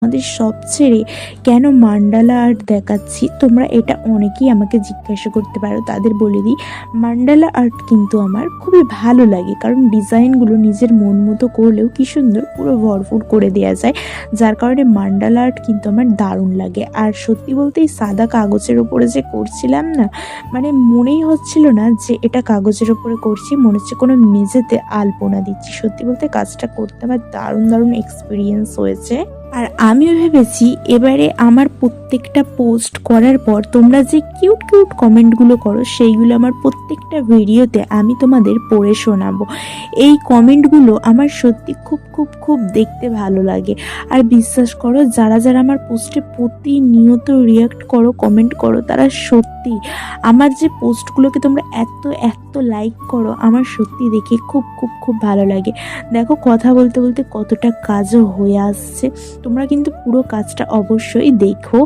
আমাদের সব ছেড়ে কেন মান্ডালা আর্ট দেখাচ্ছি, তোমরা এটা অনেকেই আমাকে জিজ্ঞাসা করতে পারো। তাদের বলে দিই, মান্ডালা আর্ট কিন্তু আমার খুবই ভালো লাগে, কারণ ডিজাইনগুলো নিজের মন মতো করলেও কি সুন্দর পুরো ভরপুর করে দেওয়া যায়, যার কারণে মান্ডালা আর্ট কিন্তু আমার দারুণ লাগে। আর সত্যি বলতে এই সাদা কাগজের ওপরে যে করছিলাম না, মানে মনেই হচ্ছিল না যে এটা কাগজের ওপরে করছি, মনে হচ্ছে কোনো মেঝেতে আলপনা দিচ্ছি। সত্যি বলতে কাজটা করতে আমার দারুণ দারুণ এক্সপিরিয়েন্স হয়েছে। আর আমিও ভেবেছি এবারে আমার প্রত্যেকটা পোস্ট করার পর তোমরা যে কিউট কিউট কমেন্টগুলো করো, সেইগুলো আমার প্রত্যেকটা ভিডিওতে আমি তোমাদের পড়ে শোনাবো। এই কমেন্টগুলো আমার সত্যি খুব খুব খুব দেখতে ভালো লাগে। আর বিশ্বাস করো, যারা যারা আমার পোস্টে প্রতিনিয়ত রিয়াক্ট করো, কমেন্ট করো, তারা সত্যি আমার যে পোস্টগুলোকে তোমরা এত এত লাইক করো, আমার সত্যি দেখে খুব খুব খুব ভালো লাগে। দেখো, কথা বলতে বলতে কতটা কাজও হয়ে আসছে। তোমরা কিন্তু পুরো কাজটা অবশ্যই দেখো,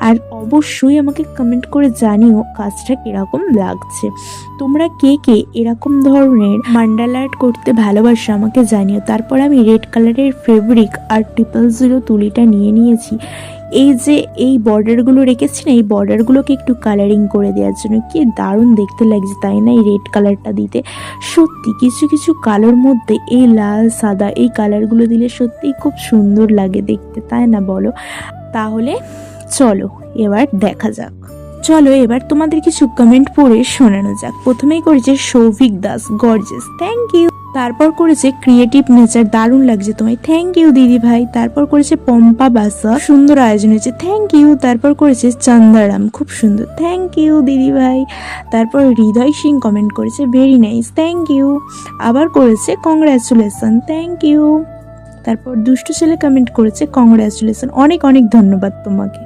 আর অবশ্যই আমাকে কমেন্ট করে জানিও কাজটা কিরকম লাগছে। তোমরা কে কে এরকম ধরনের মান্ডালা আর্ট করতে ভালোবাসো আমাকে জানিও। তারপর আমি রেড কালারের ফেব্রিক আর 000 তুলিটা নিয়ে নিয়েছি। এই যে এই বর্ডারগুলো রেখেছি না, এই বর্ডারগুলোকে একটু কালারিং করে দেওয়ার জন্য। কি দারুণ দেখতে লাগছে তাই না এই রেড কালারটা দিতে। সত্যি কিছু কিছু কালার মধ্যে এই লাল সাদা এই কালারগুলো দিলে সত্যিই খুব সুন্দর লাগে দেখতে, তাই না বলো? তাহলে চলো এবার দেখা যাক। চলো এবার তোমাদের কিছু কমেন্ট পড়ে শোনানো যাক। প্রথমেই করেছে Souvik Das, gorgeous, thank you. তারপর করেছে ক্রিয়েটিভ নেচার, দারুণ লাগছে তোমায়, থ্যাংক ইউ দিদি ভাই। তারপর করেছে পম্পা বাসা, সুন্দর আয়োজন হয়েছে, থ্যাংক ইউ। তারপর করেছে চন্দারাম, খুব সুন্দর, থ্যাংক ইউ দিদি ভাই। তারপর হৃদয় সিং কমেন্ট করেছে, ভেরি নাইস, থ্যাংক ইউ। আবার করেছে কংগ্রাচুলেশন, থ্যাংক ইউ। তারপর দুষ্টু ছেলে কমেন্ট করেছে, কংগ্রাচুলেশন, অনেক অনেক ধন্যবাদ তোমাকে।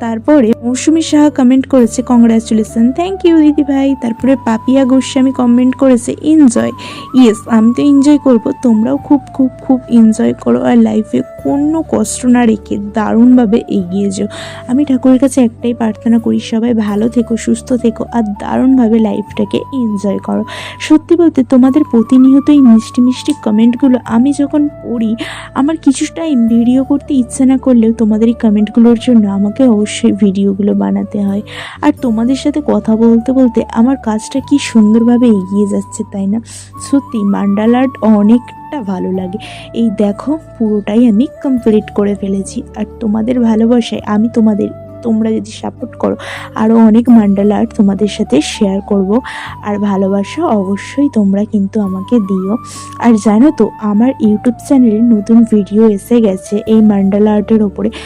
তারপরে মৌসুমী সাহা কমেন্ট করেছে, কংগ্রাচুলেশন, থ্যাংক ইউ দিদি ভাই। তারপরে পাপিয়া গোস্বামী কমেন্ট করেছে, এনজয়। ইয়েস, আমি তো এনজয় করব, তোমরাও খুব খুব খুব এনজয় করো, আর লাইফে কোনো কষ্ট না রেখে দারুণভাবে এগিয়ে যাও। আমি ঠাকুরের কাছে একটাই প্রার্থনা করি, সবাই ভালো থেকো, সুস্থ থেকো, আর দারুণভাবে লাইফটাকে এনজয় করো। সত্যি বলতে তোমাদের প্রতিনিয়ত এই মিষ্টি মিষ্টি কমেন্টগুলো আমি যখন পড়ি, আমার কিছুটা ভিডিও করতে ইচ্ছা না করলেও তোমাদের এই কমেন্টগুলোর জন্য আমাকে অবশ্যই ভিডিওগুলো বানাতে হয়। আর তোমাদের সাথে কথা বলতে বলতে আমার কাজটা কি সুন্দরভাবে এগিয়ে যাচ্ছে, তাই না? সত্যি মান্ডালা আর্ট অনেকটা ভালো লাগে। এই দেখো, পুরোটাই আমি কমপ্লিট করে ফেলেছি। আর তোমাদের ভালোবাসায় আমি তোমরা যদি সাপোর্ট করো, আরও অনেক মান্ডালা আর্ট তোমাদের সাথে শেয়ার করব। আর ভালোবাসা অবশ্যই তোমরা কিন্তু আমাকে দিও। আর জানো তো, আমার ইউটিউব চ্যানেলে নতুন ভিডিও এসে গেছে এই মান্ডালা আর্টের ওপরে।